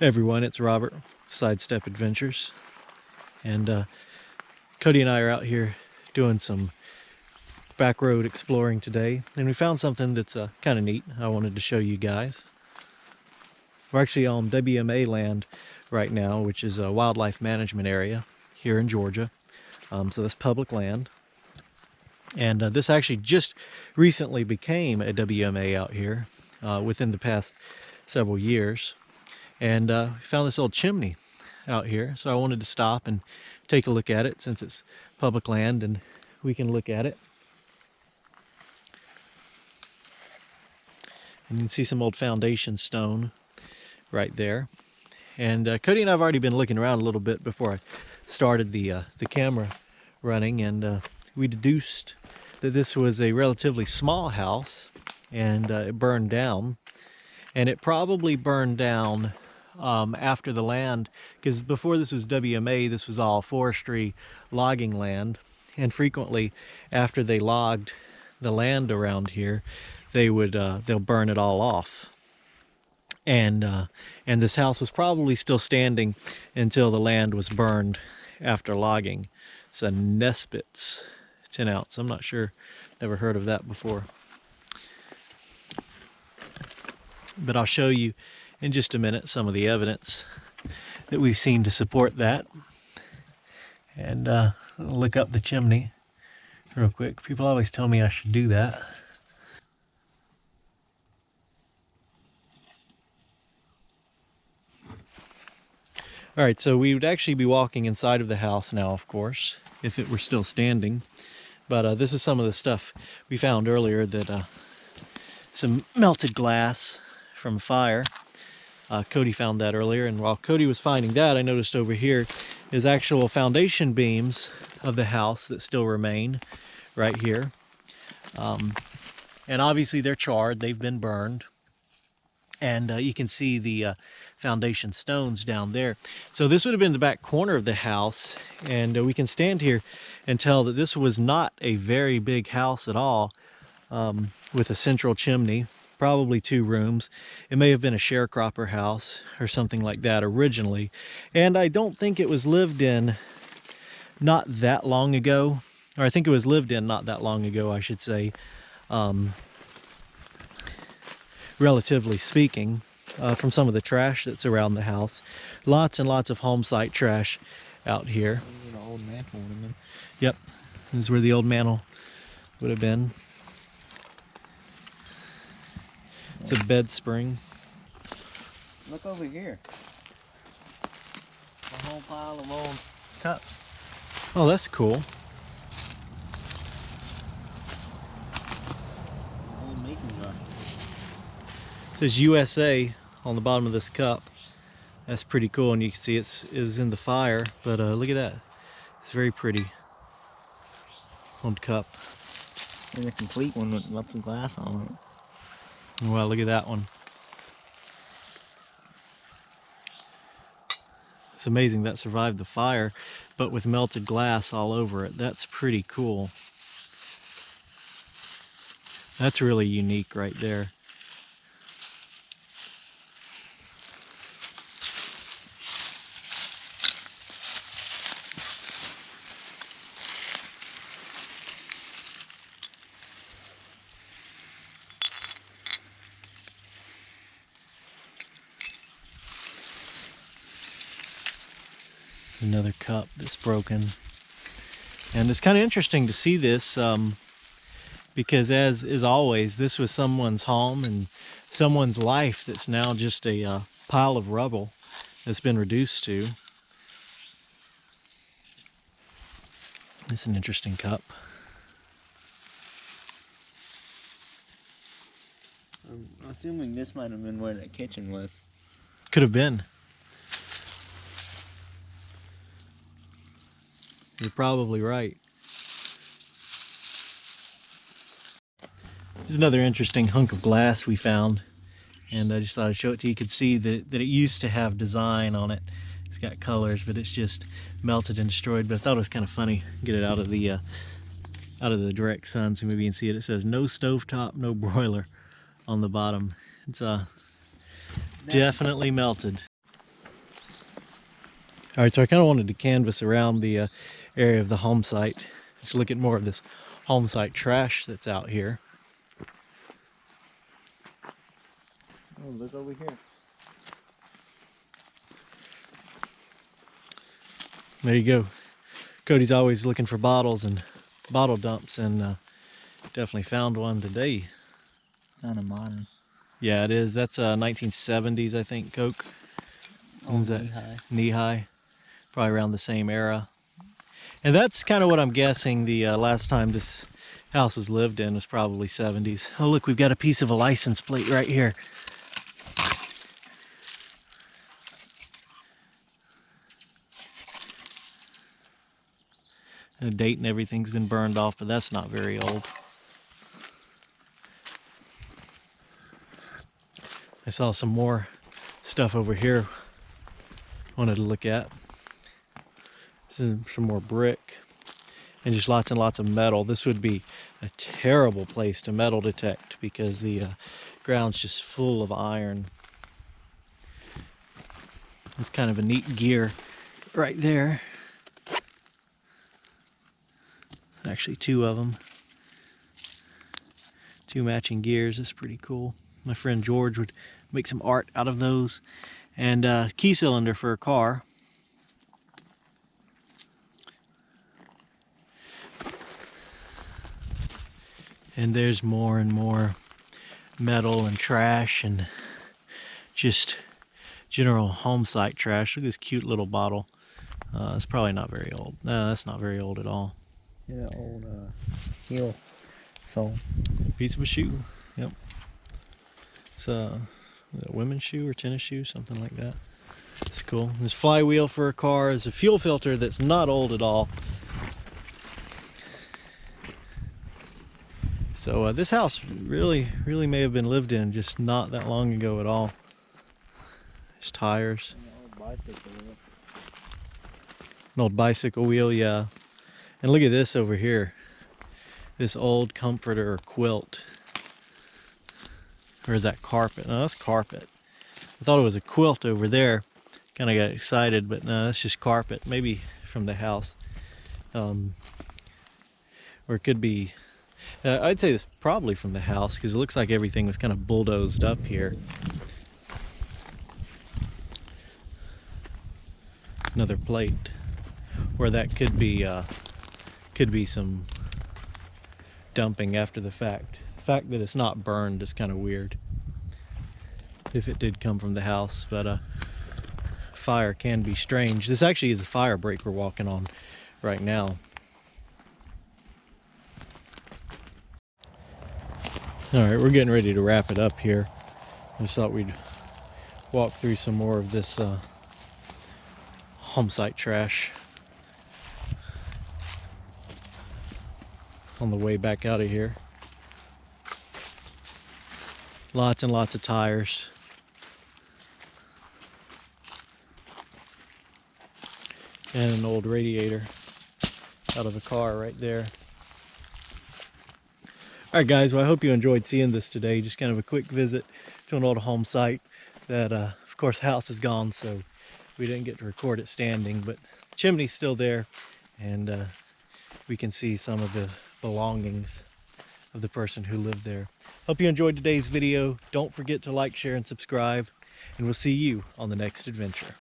Hey everyone, it's Robert, Sidestep Adventures, and Cody and I are out here doing some back road exploring today, and we found something that's kind of neat. I wanted to show you guys. We're actually on WMA land right now, which is a wildlife management area here in Georgia. So that's public land, and this actually just recently became a WMA out here within the past several years. And we found this old chimney out here, so I wanted to stop and take a look at it since it's public land and we can look at it. And you can see some old foundation stone right there. And Cody and I have already been looking around a little bit before I started the camera running, and we deduced that this was a relatively small house, and it burned down. And it probably burned down after the land, because before this was WMA, this was all forestry logging land, and frequently after they logged the land around here, they'll burn it all off. And this house was probably still standing until the land was burned after logging. It's a Nesbitt's 10 ounce. I'm not sure, never heard of that before. But I'll show you in just a minute some of the evidence that we've seen to support that. And I'll look up the chimney real quick. People always tell me I should do that. All right, so we would actually be walking inside of the house now, of course, if it were still standing. But this is some of the stuff we found earlier, that some melted glass from a fire. Cody found that earlier, and while Cody was finding that, I noticed over here is actual foundation beams of the house that still remain right here. And obviously they're charred, they've been burned. And you can see the foundation stones down there. So this would have been the back corner of the house, and we can stand here and tell that this was not a very big house at all, with a central chimney. Probably 2 rooms. It may have been a sharecropper house or something like that originally. And I don't think it was lived in not that long ago. Or I think it was lived in not that long ago, I should say. Relatively speaking, from some of the trash that's around the house. Lots and lots of home site trash out here. Old mantle would have been. Yep, this is where the old mantle would have been. It's a bed spring. Look over here. A whole pile of old cups. Oh, that's cool. Old mason jar. It says USA on the bottom of this cup. That's pretty cool, and you can see it is in the fire. But look at that. It's very pretty. Old cup. There's a complete one with lots of glass on it. Wow, look at that one. It's amazing that survived the fire, but with melted glass all over it. That's pretty cool. That's really unique right there. Another cup that's broken, and it's kind of interesting to see this because, as is always, this was someone's home and someone's life that's now just a pile of rubble that's been reduced to. It's an interesting cup. I'm assuming this might have been where the kitchen was. Could have been. You're probably right. There's another interesting hunk of glass we found, and I just thought I'd show it to you. You could see that it used to have design on it. It's got colors, but it's just melted and destroyed. But I thought it was kind of funny. Get it out of the direct sun so maybe you can see it. It says no stovetop, no broiler on the bottom. It's definitely melted. All right, so I kind of wanted to canvas around the area of the home site. Just look at more of this home site trash that's out here. Oh, look over here. There you go. Cody's always looking for bottles and bottle dumps, and definitely found one today. Kind of modern. Yeah, it is. That's 1970s, I think, Coke. Oh, When's that? knee-high. Knee-high. Probably around the same era. And that's kind of what I'm guessing the last time this house was lived in was probably 70s. Oh, look, we've got a piece of a license plate right here. And the date and everything's been burned off, but that's not very old. I saw some more stuff over here wanted to look at. This is some more brick and just lots and lots of metal. This would be a terrible place to metal detect because the ground's just full of iron. It's kind of a neat gear right there. Actually, two of them. Two matching gears. That's pretty cool. My friend George would make some art out of those. And key cylinder for a car. And there's more and more metal and trash and just general home site trash. Look at this cute little bottle. It's probably not very old. No, that's not very old at all. Yeah, old heel sole. Piece of a shoe. Yep. It's a women's shoe or tennis shoe, something like that. It's cool. This flywheel for a car is a fuel filter that's not old at all. So this house really may have been lived in just not that long ago at all. There's tires. An old bicycle wheel, yeah. And look at this over here. This old comforter or quilt. Or is that carpet? No, that's carpet. I thought it was a quilt over there. Kind of got excited, but no, that's just carpet. Maybe from the house. Or it could be, I'd say this probably from the house because it looks like everything was kind of bulldozed up here. Another plate where that could be some dumping after the fact. The fact that it's not burned is kind of weird if it did come from the house, but fire can be strange. This actually is a fire break we're walking on right now. All right, we're getting ready to wrap it up here. I just thought we'd walk through some more of this home site trash on the way back out of here. Lots and lots of tires. And an old radiator out of a car right there. All right, guys, well, I hope you enjoyed seeing this today. Just kind of a quick visit to an old home site that, of course, the house is gone, so we didn't get to record it standing, but the chimney's still there, and we can see some of the belongings of the person who lived there. Hope you enjoyed today's video. Don't forget to like, share, and subscribe, and we'll see you on the next adventure.